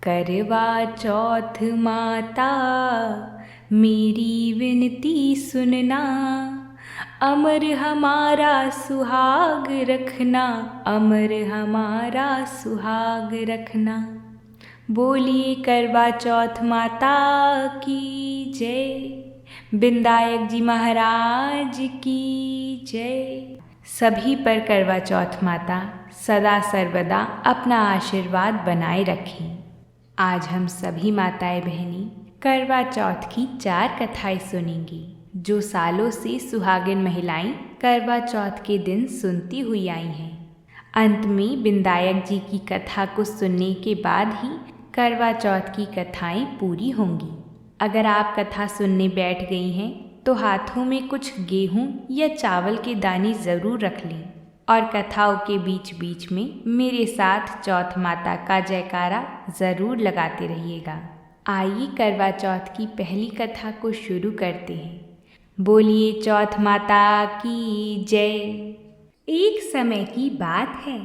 करवा चौथ माता मेरी विनती सुनना, अमर हमारा सुहाग रखना, अमर हमारा सुहाग रखना। बोलिए करवा चौथ माता की जय, विनायक जी महाराज की जय। सभी पर करवा चौथ माता सदा सर्वदा अपना आशीर्वाद बनाए रखें। आज हम सभी माताएं बहनें करवा चौथ की 4 कथाएं सुनेंगी, जो सालों से सुहागिन महिलाएं करवा चौथ के दिन सुनती हुई आई हैं। अंत में विनायक जी की कथा को सुनने के बाद ही करवा चौथ की कथाएं पूरी होंगी। अगर आप कथा सुनने बैठ गई हैं तो हाथों में कुछ गेहूं या चावल के दाने ज़रूर रख लें और कथाओं के बीच बीच में मेरे साथ चौथ माता का जयकारा ज़रूर लगाते रहिएगा। आइए करवा चौथ की पहली कथा को शुरू करते हैं। बोलिए चौथ माता की जय। एक समय की बात है,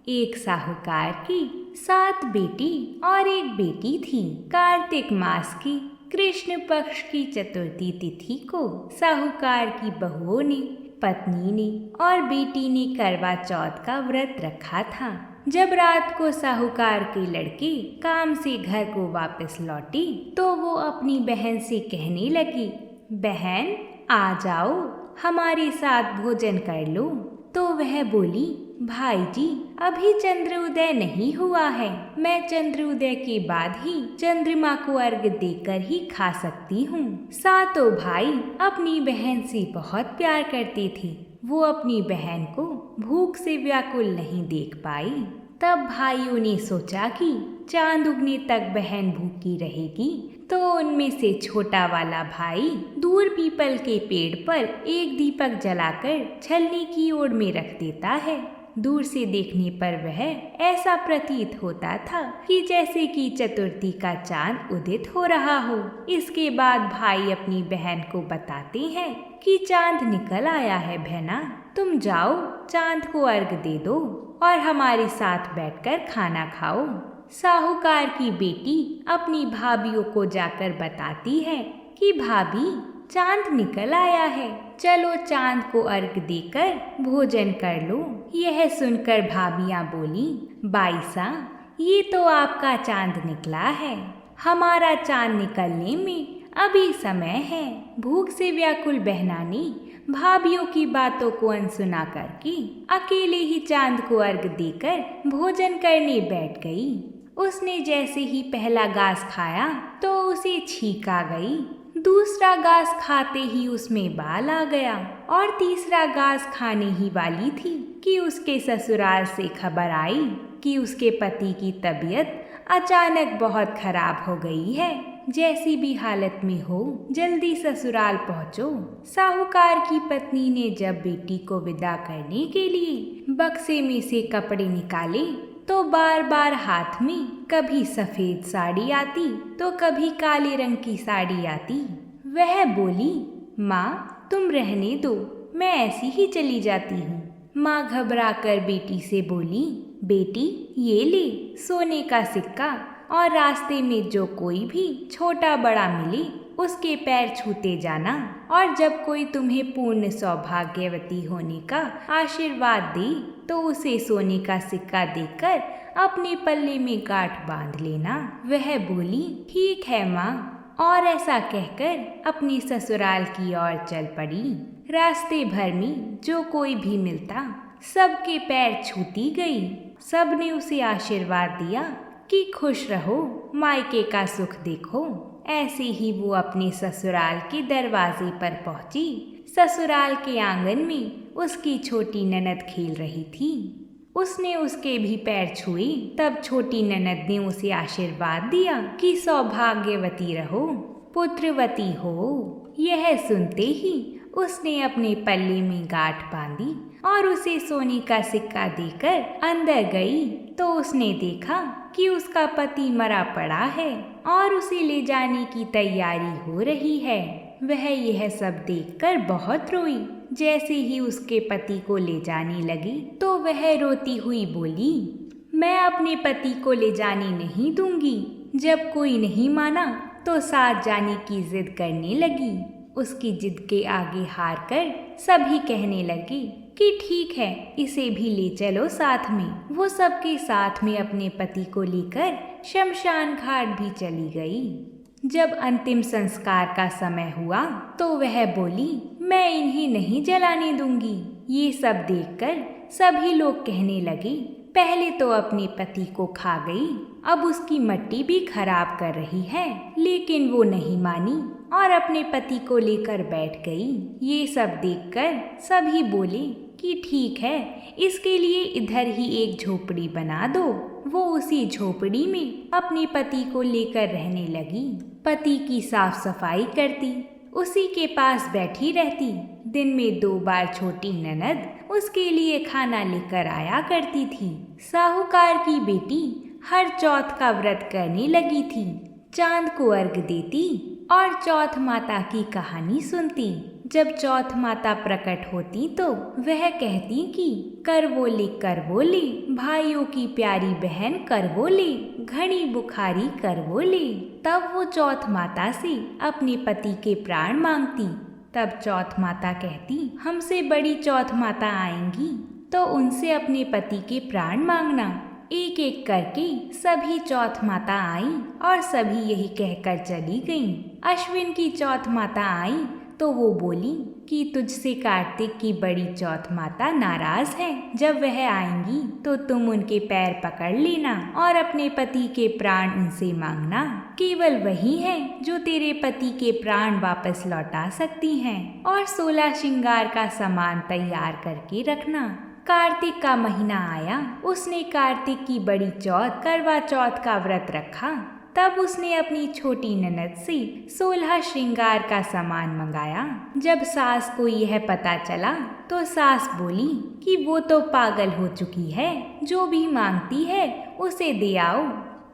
एक साहूकार की 7 बेटी और एक बेटी थी। कार्तिक मास की कृष्ण पक्ष की चतुर्थी तिथि को साहूकार की बहुओं ने, पत्नी ने और बेटी ने करवा चौथ का व्रत रखा था। जब रात को साहूकार के लड़के काम से घर को वापस लौटे तो वो अपनी बहन से कहने लगी, बहन आ जाओ, हमारे साथ भोजन कर लो। तो वह बोली, भाई जी अभी चंद्रोदय नहीं हुआ है, मैं चंद्रोदय के बाद ही चंद्रमा को अर्घ देकर ही खा सकती हूँ। सातों भाई अपनी बहन से बहुत प्यार करते थे। वो अपनी बहन को भूख से व्याकुल नहीं देख पाई। तब भाइयों ने सोचा कि चांद उगने तक बहन भूखी रहेगी तो उनमें से छोटा वाला भाई दूर पीपल के पेड़ पर एक दीपक जलाकर छलनी की ओर में रख देता है। दूर से देखने पर वह ऐसा प्रतीत होता था कि जैसे कि चतुर्थी का चांद उदित हो रहा हो। इसके बाद भाई अपनी बहन को बताते हैं कि चांद निकल आया है बहना, तुम जाओ चांद को अर्घ दे दो और हमारे साथ बैठकर खाना खाओ। साहूकार की बेटी अपनी भाभियों को जाकर बताती है कि भाभी चांद निकल आया है, चलो चांद को अर्घ देकर भोजन कर लो। यह सुनकर भाभियां बोली, बाईसा ये तो आपका चांद निकला है, हमारा चांद निकलने में अभी समय है। भूख से व्याकुल बहना ने भाभियों की बातों को अनसुना करके अकेले ही चांद को अर्घ देकर भोजन करने बैठ गई। उसने जैसे ही पहला घास खाया तो उसे छींक आ गई, दूसरा घास खाते ही उसमें बाल आ गया और तीसरा घास खाने ही वाली थी कि उसके ससुराल से खबर आई कि उसके पति की तबीयत अचानक बहुत खराब हो गई है। जैसी भी हालत में हो जल्दी ससुराल पहुंचो। साहूकार की पत्नी ने जब बेटी को विदा करने के लिए बक्से में से कपड़े निकाले तो बार बार हाथ में कभी सफेद साड़ी आती तो कभी काले रंग की साड़ी आती। वह बोली, माँ तुम रहने दो, मैं ऐसी ही चली जाती हूँ। माँ घबराकर बेटी से बोली, बेटी ये ले सोने का सिक्का और रास्ते में जो कोई भी छोटा बड़ा मिले उसके पैर छूते जाना और जब कोई तुम्हें पूर्ण सौभाग्यवती होने का आशीर्वाद दे तो उसे सोने का सिक्का देकर अपने पल्ले में गांठ बांध लेना। वह बोली, ठीक है माँ, और ऐसा कहकर अपने ससुराल की ओर चल पड़ी। रास्ते भर में जो कोई भी मिलता सबके पैर छूती गई। सबने उसे आशीर्वाद दिया कि खुश रहो, मायके का सुख देखो। ऐसे ही वो अपने ससुराल के दरवाजे पर पहुंची। ससुराल के आंगन में उसकी छोटी ननद खेल रही थी। उसने उसके भी पैर छुए। तब छोटी ननद ने उसे आशीर्वाद दिया कि सौभाग्यवती रहो, पुत्रवती हो। यह सुनते ही उसने अपने पल्ले में गांठ बांधी और उसे सोने का सिक्का देकर अंदर गई तो उसने देखा कि उसका पति मरा पड़ा है और उसे ले जाने की तैयारी हो रही है। वह यह सब देखकर बहुत रोई। जैसे ही उसके पति को ले जाने लगी तो वह रोती हुई बोली, मैं अपने पति को ले जाने नहीं दूंगी। जब कोई नहीं माना तो साथ जाने की जिद करने लगी। उसकी जिद के आगे हार कर सभी कहने लगे कि ठीक है, इसे भी ले चलो साथ में। वो सबके साथ में अपने पति को लेकर शमशान घाट भी चली गई। जब अंतिम संस्कार का समय हुआ तो वह बोली, मैं इन्हें नहीं जलाने दूंगी। ये सब देखकर सभी लोग कहने लगे, पहले तो अपने पति को खा गई, अब उसकी मट्टी भी खराब कर रही है। लेकिन वो नहीं मानी और अपने पति को लेकर बैठ गई। ये सब देखकर सभी बोले कि ठीक है, इसके लिए इधर ही एक झोपड़ी बना दो। वो उसी झोपड़ी में अपने पति को लेकर रहने लगी। पति की साफ सफाई करती, उसी के पास बैठी रहती। दिन में 2 बार छोटी ननद उसके लिए खाना लेकर आया करती थी। साहूकार की बेटी हर चौथ का व्रत करने लगी थी। चांद को अर्घ देती और चौथ माता की कहानी सुनती। जब चौथ माता प्रकट होती तो वह कहती कि करवोले भाइयों की प्यारी बहन करवोले, घड़ी बुखारी करवोले। तब वो चौथ माता से अपने पति के प्राण मांगती। तब चौथ माता कहती, हमसे बड़ी चौथ माता आएंगी तो उनसे अपने पति के प्राण मांगना। एक एक करके सभी चौथ माता आई और सभी यही कहकर चली गईं। अश्विन की चौथ माता आई तो वो बोली कि तुझसे कार्तिक की बड़ी चौथ माता नाराज है। जब वह आएंगी तो तुम उनके पैर पकड़ लेना और अपने पति के प्राण उनसे मांगना। केवल वही है जो तेरे पति के प्राण वापस लौटा सकती हैं। और 16 श्रृंगार का सामान तैयार करके रखना। कार्तिक का महीना आया, उसने कार्तिक की बड़ी चौथ करवा चौथ का व्रत रखा। तब उसने अपनी छोटी ननद से 16 श्रृंगार का सामान मंगाया। जब सास को यह पता चला तो सास बोली कि वो तो पागल हो चुकी है, जो भी मांगती है उसे दे आओ।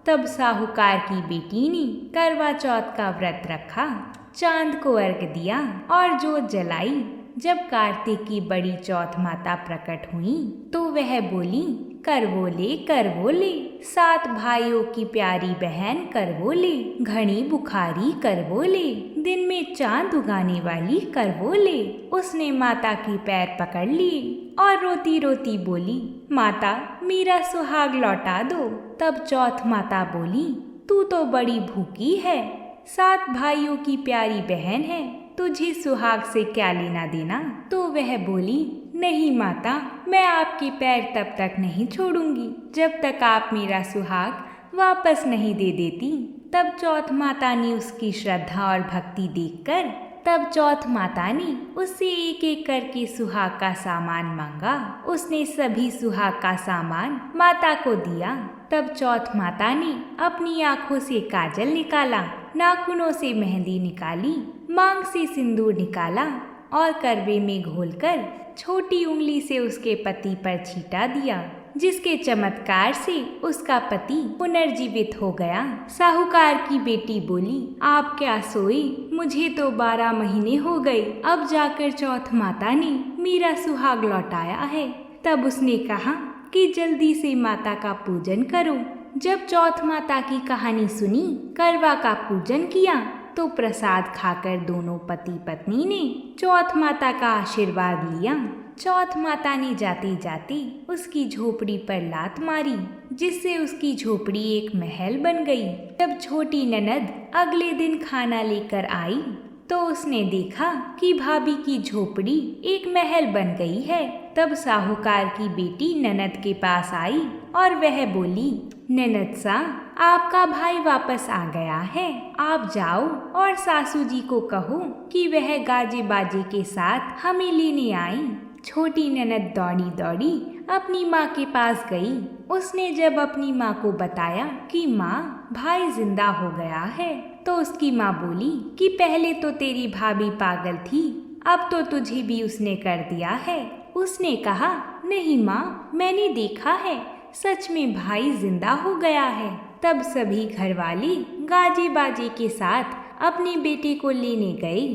तब साहूकार की बेटी ने करवा चौथ का व्रत रखा, चांद को अर्घ दिया और जोत जलाई। जब कार्तिक की बड़ी चौथ माता प्रकट हुई तो वह बोली, करवोले 7 भाइयों की प्यारी बहन करवोले, घड़ी बुखारी करवोले, दिन में चांद उगाने वाली करवोले। उसने माता की पैर पकड़ लिए और रोती रोती बोली, माता मेरा सुहाग लौटा दो। तब चौथ माता बोली, तू तो बड़ी भूखी है, 7 भाइयों की प्यारी बहन है, तुझे सुहाग से क्या लेना देना। तो वह बोली, नहीं माता, मैं आपके पैर तब तक नहीं छोड़ूंगी जब तक आप मेरा सुहाग वापस नहीं दे देती। तब चौथ माता ने उसकी श्रद्धा और भक्ति देखकर चौथ माता ने उससे एक एक करके सुहाग का सामान मांगा। उसने सभी सुहाग का सामान माता को दिया। तब चौथ माता ने अपनी आंखों से काजल निकाला, नाखूनों से मेहंदी निकाली, मांग से सिंदूर निकाला और करवे में घोलकर छोटी उंगली से उसके पति पर छींटा दिया, जिसके चमत्कार से उसका पति पुनर्जीवित हो गया। साहूकार की बेटी बोली, आप क्या सोए, मुझे तो 12 महीने हो गए, अब जाकर चौथ माता ने मेरा सुहाग लौटाया है। तब उसने कहा कि जल्दी से माता का पूजन करो। जब चौथ माता की कहानी सुनी, करवा का पूजन किया तो प्रसाद खाकर दोनों पति पत्नी ने चौथ माता का आशीर्वाद लिया। चौथ माता ने जाते जाते उसकी झोपड़ी पर लात मारी, जिससे उसकी झोपड़ी एक महल बन गई। जब छोटी ननद अगले दिन खाना लेकर आई तो उसने देखा कि भाभी की झोपड़ी एक महल बन गई है। तब साहूकार की बेटी ननद के पास आई और वह बोली, ननद सा, आपका भाई वापस आ गया है, आप जाओ और सासू जी को कहो कि वह गाजे बाजे के साथ हमें लेने आई। छोटी ननद दौड़ी दौड़ी अपनी माँ के पास गई। उसने जब अपनी माँ को बताया कि माँ, भाई जिंदा हो गया है, तो उसकी माँ बोली कि पहले तो तेरी भाभी पागल थी, अब तो तुझे भी उसने कर दिया है। उसने कहा, नहीं माँ, मैंने देखा है, सच में भाई जिंदा हो गया है। तब सभी घरवाले गाजे बाजे के साथ अपने बेटे को लेने गए।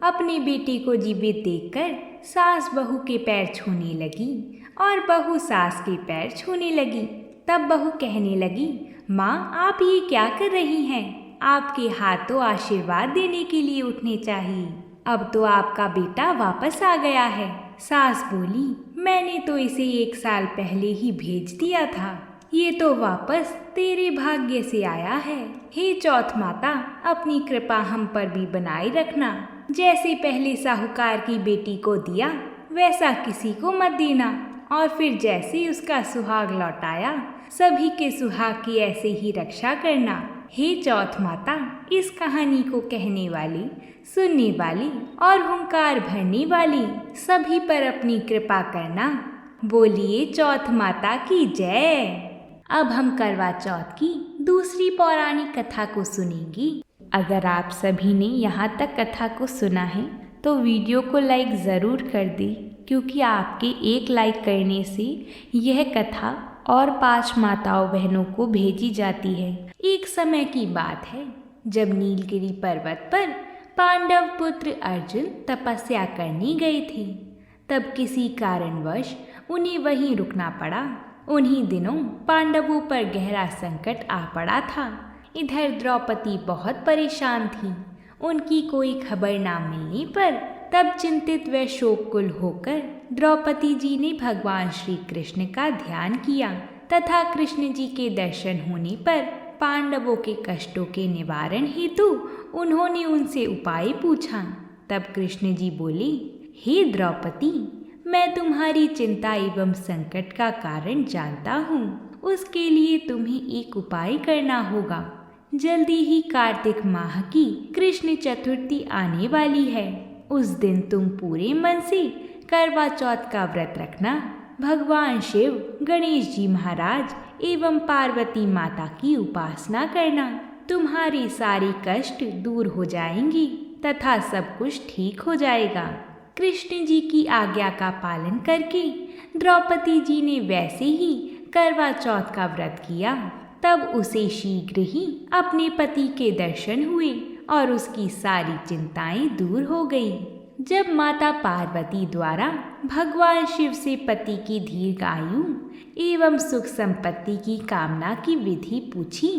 अपने बेटे को जीवित देखकर सास बहू के पैर छूने लगी और बहू सास के पैर छूने लगी। तब बहू कहने लगी, माँ आप ये क्या कर रही हैं? आपके हाथ तो आशीर्वाद देने के लिए उठने चाहिए। अब तो आपका बेटा वापस आ गया है। सास बोली, मैंने तो इसे 1 साल पहले ही भेज दिया था। ये तो वापस तेरे भाग्य से आया है। हे चौथ माता, अपनी कृपा हम पर भी बनाए रखना। जैसे पहले साहूकार की बेटी को दिया वैसा किसी को मत देना, और फिर जैसे उसका सुहाग लौटाया सभी के सुहाग की ऐसे ही रक्षा करना। हे चौथ माता, इस कहानी को कहने वाली, सुनने वाली और हुंकार भरने वाली सभी पर अपनी कृपा करना। बोलिए चौथ माता की जय। अब हम करवा चौथ की दूसरी पौराणिक कथा को सुनेंगे। अगर आप सभी ने यहाँ तक कथा को सुना है तो वीडियो को लाइक ज़रूर कर दें, क्योंकि आपके एक लाइक करने से यह कथा और 5 माताओं बहनों को भेजी जाती है। एक समय की बात है जब नीलगिरी पर्वत पर पांडव पुत्र अर्जुन तपस्या करने गए थे। तब किसी कारणवश उन्हें वहीं रुकना पड़ा। उन्हीं दिनों पांडवों पर गहरा संकट आ पड़ा था। इधर द्रौपदी बहुत परेशान थी। उनकी कोई खबर ना मिलने पर तब चिंतित व शोककुल होकर द्रौपदी जी ने भगवान श्री कृष्ण का ध्यान किया तथा कृष्ण जी के दर्शन होने पर पांडवों के कष्टों के निवारण हेतु उन्होंने उनसे उपाय पूछा। तब कृष्ण जी बोले, हे द्रौपदी, मैं तुम्हारी चिंता एवं संकट का कारण जानता हूँ। उसके लिए तुम्हें एक उपाय करना होगा। जल्दी ही कार्तिक माह की कृष्ण चतुर्थी आने वाली है। उस दिन तुम पूरे मन से करवा चौथ का व्रत रखना। भगवान शिव, गणेश जी महाराज एवं पार्वती माता की उपासना करना। तुम्हारे सारे कष्ट दूर हो जाएंगे तथा सब कुछ ठीक हो जाएगा। कृष्ण जी की आज्ञा का पालन करके द्रौपदी जी ने वैसे ही करवा चौथ का व्रत किया। तब उसे शीघ्र ही अपने पति के दर्शन हुए और उसकी सारी चिंताएं दूर हो गई। जब माता पार्वती द्वारा भगवान शिव से पति की दीर्घायु एवं सुख संपत्ति की कामना की विधि पूछी,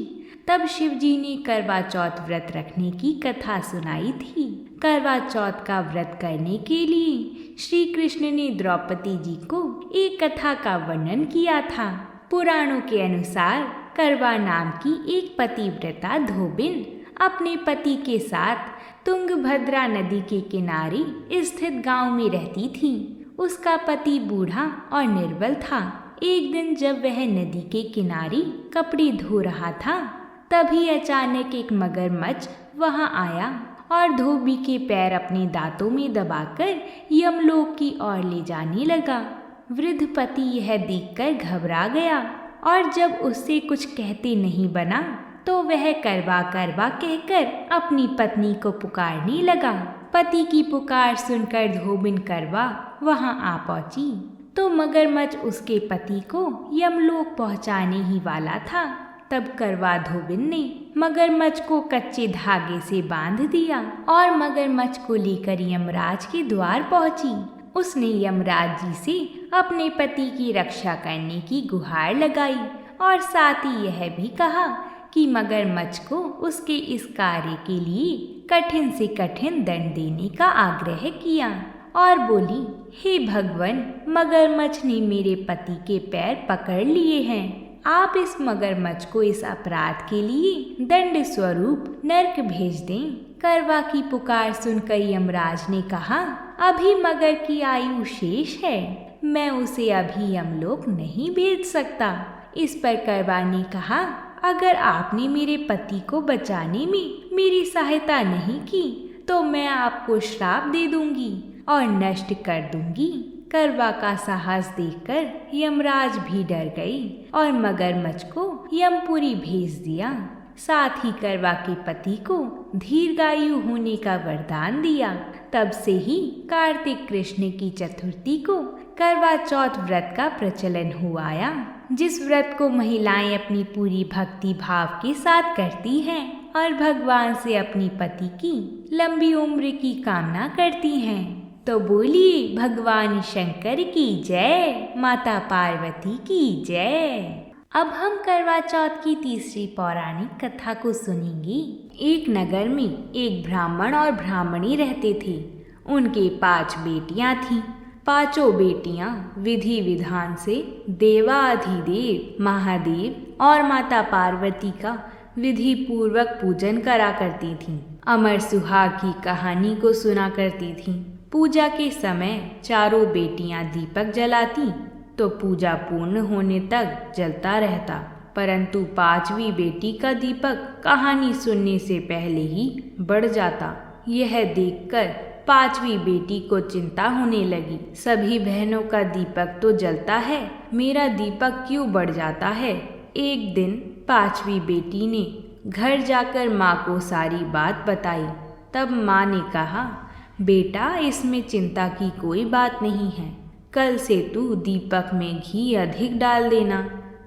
तब शिव जी ने करवा चौथ व्रत रखने की कथा सुनाई थी। करवा चौथ का व्रत करने के लिए श्री कृष्ण ने द्रौपदी जी को एक कथा का वर्णन किया था। पुराणों के अनुसार करवा नाम की एक पतिव्रता धोबिन अपने पति के साथ तुंगभद्रा नदी के किनारे स्थित गांव में रहती थी। उसका पति बूढ़ा और निर्बल था। एक दिन जब वह नदी के किनारे कपड़े धो रहा था, तभी अचानक एक मगरमच्छ वहां आया और धोबी के पैर अपने दांतों में दबाकर यमलोक की ओर ले जाने लगा। वृद्ध पति यह देखकर घबरा गया और जब उससे कुछ कहते नहीं बना तो वह करवा करवा कहकर अपनी पत्नी को पुकारने लगा। पति की पुकार सुनकर धोबिन करवा वहां आ पहुंची तो मगरमच्छ उसके पति को यमलोक पहुंचाने ही वाला था। तब करवा धोबिन ने मगरमच्छ को कच्चे धागे से बांध दिया और मगरमच्छ को लेकर यमराज के द्वार पहुंची। उसने यमराज जी से अपने पति की रक्षा करने की गुहार लगाई और साथ ही यह भी कहा कि मगरमच्छ को उसके इस कार्य के लिए कठिन से कठिन दंड देने का आग्रह किया और बोली, हे भगवान, मगरमच्छ ने मेरे पति के पैर पकड़ लिए हैं। आप इस मगरमच्छ को इस अपराध के लिए दंड स्वरूप नर्क भेज दें। करवा की पुकार सुनकर यमराज ने कहा, अभी मगर की आयु शेष है, मैं उसे अभी यमलोक नहीं भेज सकता। इस पर करवा ने कहा, अगर आपने मेरे पति को बचाने में मेरी सहायता नहीं की तो मैं आपको श्राप दे दूंगी और नष्ट कर दूंगी। करवा का साहस देखकर यमराज भी डर गए और मगरमच्छ को यमपुरी भेज दिया। साथ ही करवा के पति को दीर्घायु होने का वरदान दिया। तब से ही कार्तिक कृष्ण की चतुर्थी को करवा चौथ व्रत का प्रचलन हुआ आया, जिस व्रत को महिलाएं अपनी पूरी भक्ति भाव के साथ करती हैं और भगवान से अपनी पति की लंबी उम्र की कामना करती हैं। तो बोलिए भगवान शंकर की जय, माता पार्वती की जय। अब हम करवा चौथ की तीसरी पौराणिक कथा को सुनेंगे। एक नगर में एक ब्राह्मण और ब्राह्मणी रहते थे। उनके 5 बेटियां थीं। पांचों बेटियां विधि विधान से देवाधिदेव महादेव और माता पार्वती का विधि पूर्वक पूजन करा करती थीं। अमर सुहाग की कहानी को सुना करती थीं। पूजा के समय चारों बेटियां दीपक जलाती तो पूजा पूर्ण होने तक जलता रहता, परंतु 5वीं बेटी का दीपक कहानी सुनने से पहले ही बढ़ जाता। यह देखकर 5वीं बेटी को चिंता होने लगी। सभी बहनों का दीपक तो जलता है, मेरा दीपक क्यों बढ़ जाता है। एक दिन 5वीं बेटी ने घर जाकर माँ को सारी बात बताई। तब माँ ने कहा, बेटा इसमें चिंता की कोई बात नहीं है, कल से तू दीपक में घी अधिक डाल देना।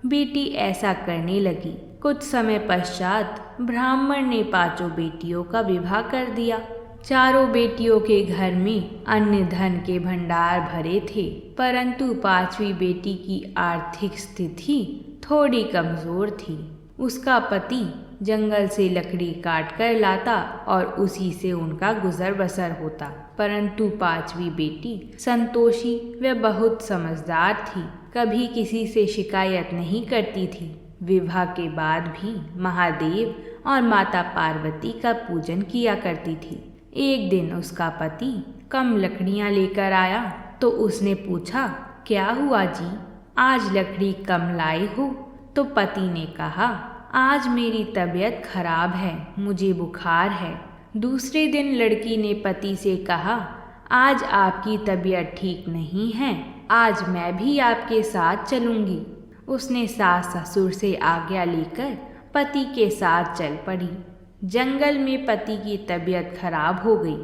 बेटी ऐसा करने लगी। कुछ समय पश्चात ब्राह्मण ने 5 बेटियों का विवाह कर दिया। चारों बेटियों के घर में अन्न धन के भंडार भरे थे, परंतु 5वीं बेटी की आर्थिक स्थिति थोड़ी कमजोर थी। उसका पति जंगल से लकड़ी काट कर लाता और उसी से उनका गुजर बसर होता, परंतु 5वीं बेटी संतोषी व बहुत समझदार थी, कभी किसी से शिकायत नहीं करती थी। विवाह के बाद भी महादेव और माता पार्वती का पूजन किया करती थी। एक दिन उसका पति कम लकड़ियां लेकर आया तो उसने पूछा, क्या हुआ जी, आज लकड़ी कम लाए हो? तो पति ने कहा, आज मेरी तबीयत खराब है, मुझे बुखार है। दूसरे दिन लड़की ने पति से कहा, आज आपकी तबीयत ठीक नहीं है, आज मैं भी आपके साथ चलूंगी। उसने सास ससुर से आज्ञा लेकर पति के साथ चल पड़ी। जंगल में पति की तबीयत खराब हो गई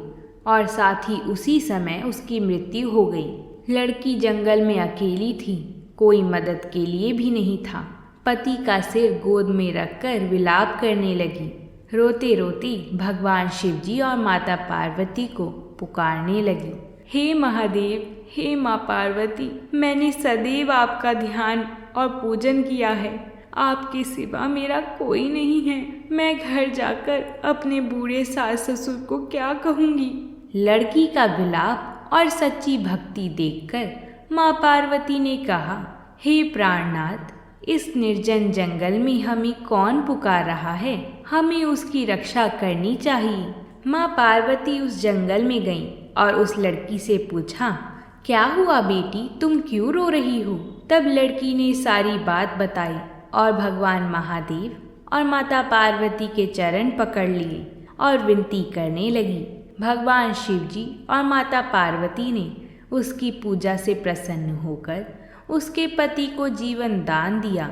और साथ ही उसी समय उसकी मृत्यु हो गई। लड़की जंगल में अकेली थी, कोई मदद के लिए भी नहीं था। पति का सिर गोद में रखकर विलाप करने लगी। रोते रोते भगवान शिवजी और माता पार्वती को पुकारने लगी, हे महादेव, हे माँ पार्वती, मैंने सदैव आपका ध्यान और पूजन किया है, आपके सिवा मेरा कोई नहीं है। मैं घर जाकर अपने बूढ़े सास ससुर को क्या कहूँगी। लड़की का विलाप और सच्ची भक्ति देखकर माँ पार्वती ने कहा, हे प्राणनाथ, इस निर्जन जंगल में हमें कौन पुकार रहा है, हमें उसकी रक्षा करनी चाहिए। माँ पार्वती उस जंगल में गईं और उस लड़की से पूछा, क्या हुआ बेटी, तुम क्यों रो रही हो? तब लड़की ने सारी बात बताई और भगवान महादेव और माता पार्वती के चरण पकड़ लिए और विनती करने लगी। भगवान शिवजी और माता पार्वती ने उसकी पूजा से प्रसन्न होकर उसके पति को जीवन दान दिया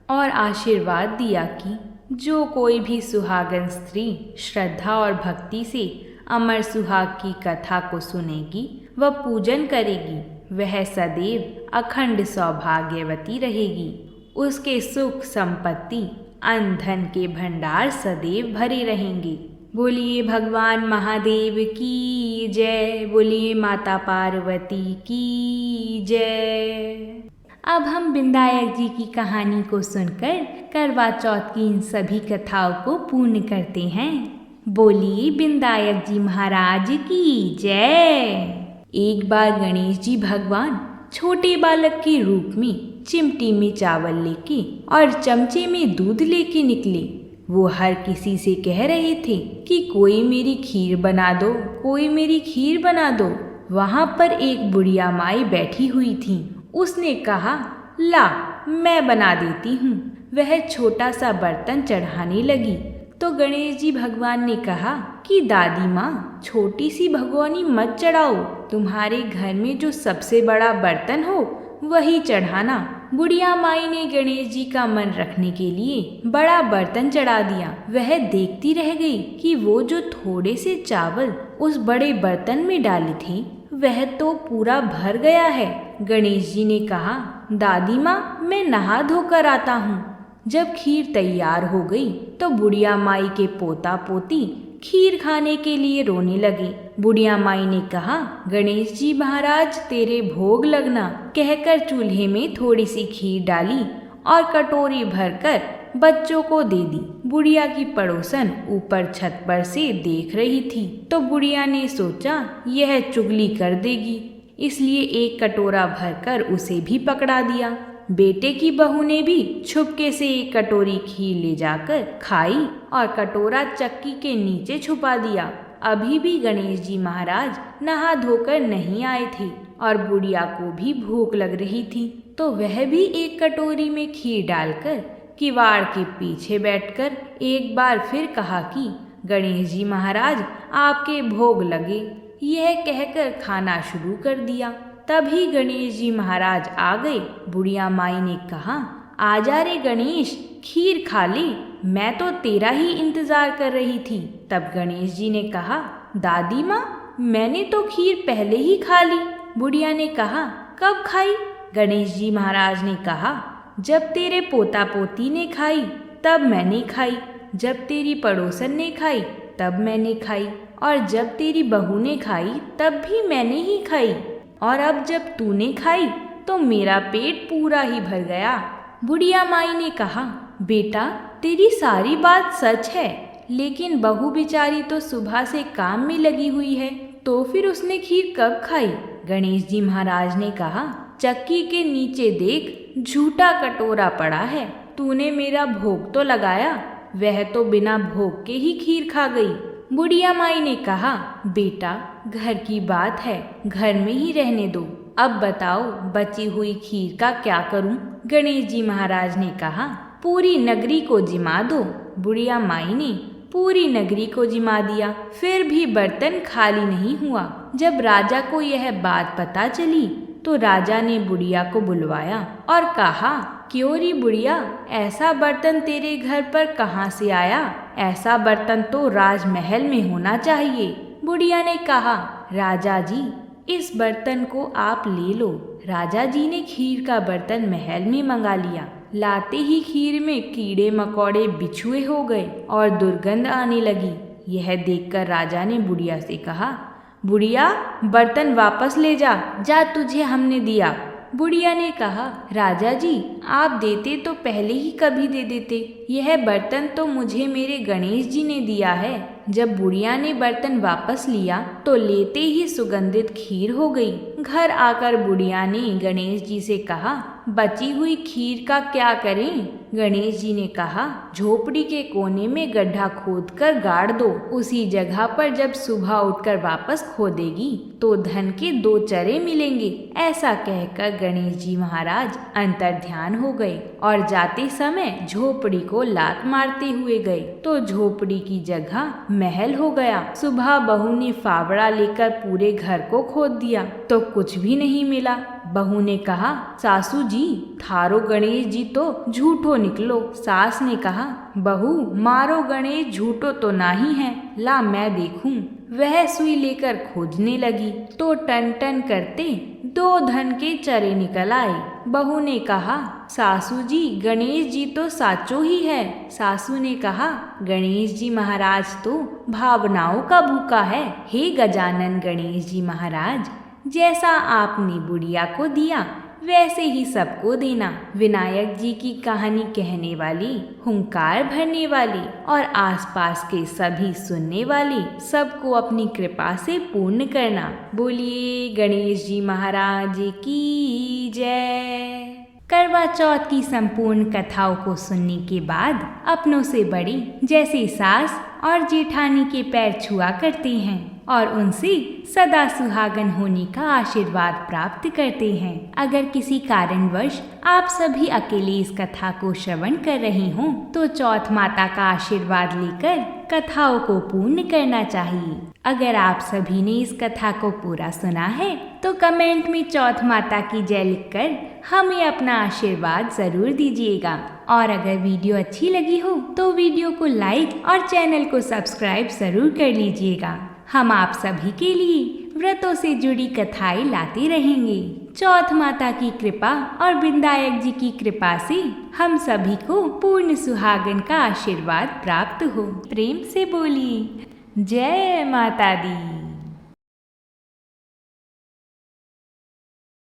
और आशीर्वाद दिया कि जो कोई भी सुहागन स्त्री श्रद्धा और भक्ति से अमर सुहाग की कथा को सुनेगी व पूजन करेगी, वह सदैव अखंड सौभाग्यवती रहेगी। उसके सुख संपत्ति अन्न धन के भंडार सदैव भरे रहेंगे। बोलिए भगवान महादेव की जय, बोलिए माता पार्वती की जय। अब हम बिंदायक जी की कहानी को सुनकर करवा चौथ की इन सभी कथाओं को पूर्ण करते हैं। बोलिए बिंदायक जी महाराज की जय। एक बार गणेश जी भगवान छोटे बालक के रूप में चिमटी में चावल लेके और चमचे में दूध लेके निकले। वो हर किसी से कह रहे थे कि कोई मेरी खीर बना दो, कोई मेरी खीर बना दो। वहाँ पर एक बुढ़िया माई बैठी हुई थी। उसने कहा, ला मैं बना देती हूँ। वह छोटा सा बर्तन चढ़ाने लगी तो गणेश जी भगवान ने कहा कि दादी माँ, छोटी सी भगोनी मत चढ़ाओ, तुम्हारे घर में जो सबसे बड़ा बर्तन हो वही चढ़ाना। बुढ़िया माई ने गणेश जी का मन रखने के लिए बड़ा बर्तन चढ़ा दिया। वह देखती रह गई कि वो जो थोड़े से चावल उस बड़े बर्तन में डाले थे वह तो पूरा भर गया है। गणेश जी ने कहा, दादी माँ मैं नहा धोकर आता हूँ। जब खीर तैयार हो गई तो बुढ़िया माई के पोता पोती खीर खाने के लिए रोने लगे। बुढ़िया माई ने कहा, गणेश जी महाराज तेरे भोग लगना, कहकर चूल्हे में थोड़ी सी खीर डाली और कटोरी भरकर बच्चों को दे दी। बुढ़िया की पड़ोसन ऊपर छत पर से देख रही थी तो बुढ़िया ने सोचा यह चुगली कर देगी, इसलिए एक कटोरा भरकर उसे भी पकड़ा दिया। बेटे की बहू ने भी छुपके से एक कटोरी खीर ले जाकर खाई और कटोरा चक्की के नीचे छुपा दिया। अभी भी गणेश जी महाराज नहा धोकर नहीं आए थे और बुढ़िया को भी भूख लग रही थी, तो वह भी एक कटोरी में खीर डालकर किवाड़ के पीछे बैठकर एक बार फिर कहा कि गणेश जी महाराज आपके भोग लगे। यह कहकर खाना शुरू कर दिया। तभी गणेश जी महाराज आ गए। बुढ़िया माई ने कहा, आजा रे गणेश, खीर खा ले, मैं तो तेरा ही इंतजार कर रही थी। तब गणेश जी ने कहा, दादी माँ मैंने तो खीर पहले ही खा ली। बुढ़िया ने कहा, कब खाई? गणेश जी महाराज ने कहा, जब तेरे पोता पोती ने खाई तब मैंने खाई, जब तेरी पड़ोसन ने खाई तब मैंने खाई, और जब तेरी बहू ने खाई तब भी मैंने ही खाई, और अब जब तूने खाई तो मेरा पेट पूरा ही भर गया। बुढ़िया माई ने कहा, बेटा तेरी सारी बात सच है, लेकिन बहू बेचारी तो सुबह से काम में लगी हुई है, तो फिर उसने खीर कब खाई? गणेश जी महाराज ने कहा, चक्की के नीचे देख झूठा कटोरा पड़ा है, तूने मेरा भोग तो लगाया, वह तो बिना भोग के ही खीर खा गई। बुढ़िया माई ने कहा, बेटा घर की बात है, घर में ही रहने दो, अब बताओ बची हुई खीर का क्या करूं? गणेश जी महाराज ने कहा, पूरी नगरी को जिमा दो। बुढ़िया माई ने पूरी नगरी को जिमा दिया, फिर भी बर्तन खाली नहीं हुआ। जब राजा को यह बात पता चली तो राजा ने बुढ़िया को बुलवाया और कहा, क्यों री बुढ़िया, ऐसा बर्तन तेरे घर पर कहाँ से आया? ऐसा बर्तन तो राजमहल में होना चाहिए। बुढ़िया ने कहा, राजा जी इस बर्तन को आप ले लो। राजा जी ने खीर का बर्तन महल में मंगा लिया। लाते ही खीर में कीड़े मकोड़े बिछुए हो गए और दुर्गंध आने लगी। यह देखकर राजा ने बुढ़िया से कहा, बुढ़िया बर्तन वापस ले जा, जा तुझे हमने दिया। बुढ़िया ने कहा, राजा जी आप देते तो पहले ही कभी दे देते, यह बर्तन तो मुझे मेरे गणेश जी ने दिया है। जब बुढ़िया ने बर्तन वापस लिया तो लेते ही सुगंधित खीर हो गई। घर आकर बुढ़िया ने गणेश जी से कहा, बची हुई खीर का क्या करें? गणेश जी ने कहा, झोपड़ी के कोने में गड्ढा खोदकर गाड़ दो, उसी जगह पर जब सुबह उठकर वापस खोदेगी तो धन के 2 चरे मिलेंगे। ऐसा कहकर गणेश जी महाराज अंतर्ध्यान हो गए और जाते समय झोपड़ी को लात मारते हुए गए तो झोपड़ी की जगह महल हो गया। सुबह बहू ने फावड़ा लेकर पूरे घर को खोद दिया तो कुछ भी नहीं मिला। बहू ने कहा, सासू जी थारो गणेश जी तो झूठो निकलो। सास ने कहा, बहू मारो गणेश झूठो तो नहीं है, ला मैं देखूं। वह सुई लेकर खोजने लगी तो टन टन करते 2 धन के चरे निकल आए। बहू ने कहा, सासू जी गणेश जी तो साचो ही है। सासू ने कहा, गणेश जी महाराज तो भावनाओं का भूखा है। हे गजानन गणेश जी महाराज, जैसा आपने बुढ़िया को दिया वैसे ही सबको देना। विनायक जी की कहानी कहने वाली, हुंकार भरने वाली और आसपास के सभी सुनने वाले सबको अपनी कृपा से पूर्ण करना। बोलिए गणेश जी महाराज की जय। करवा चौथ की संपूर्ण कथाओं को सुनने के बाद अपनों से बड़े जैसे सास और जेठानी के पैर छुआ करते हैं और उनसे सदा सुहागन होने का आशीर्वाद प्राप्त करते हैं। अगर किसी कारणवश आप सभी अकेले इस कथा को श्रवण कर रहे हों तो चौथ माता का आशीर्वाद लेकर कथाओं को पूर्ण करना चाहिए। अगर आप सभी ने इस कथा को पूरा सुना है तो कमेंट में चौथ माता की जय लिखकर हमें अपना आशीर्वाद जरूर दीजिएगा। और अगर वीडियो अच्छी लगी हो तो वीडियो को लाइक और चैनल को सब्सक्राइब जरूर कर लीजिएगा। हम आप सभी के लिए व्रतों से जुड़ी कथाएं लाते रहेंगे। चौथ माता की कृपा और विनायक जी की कृपा से हम सभी को पूर्ण सुहागन का आशीर्वाद प्राप्त हो। प्रेम से बोलिए जय माता दी।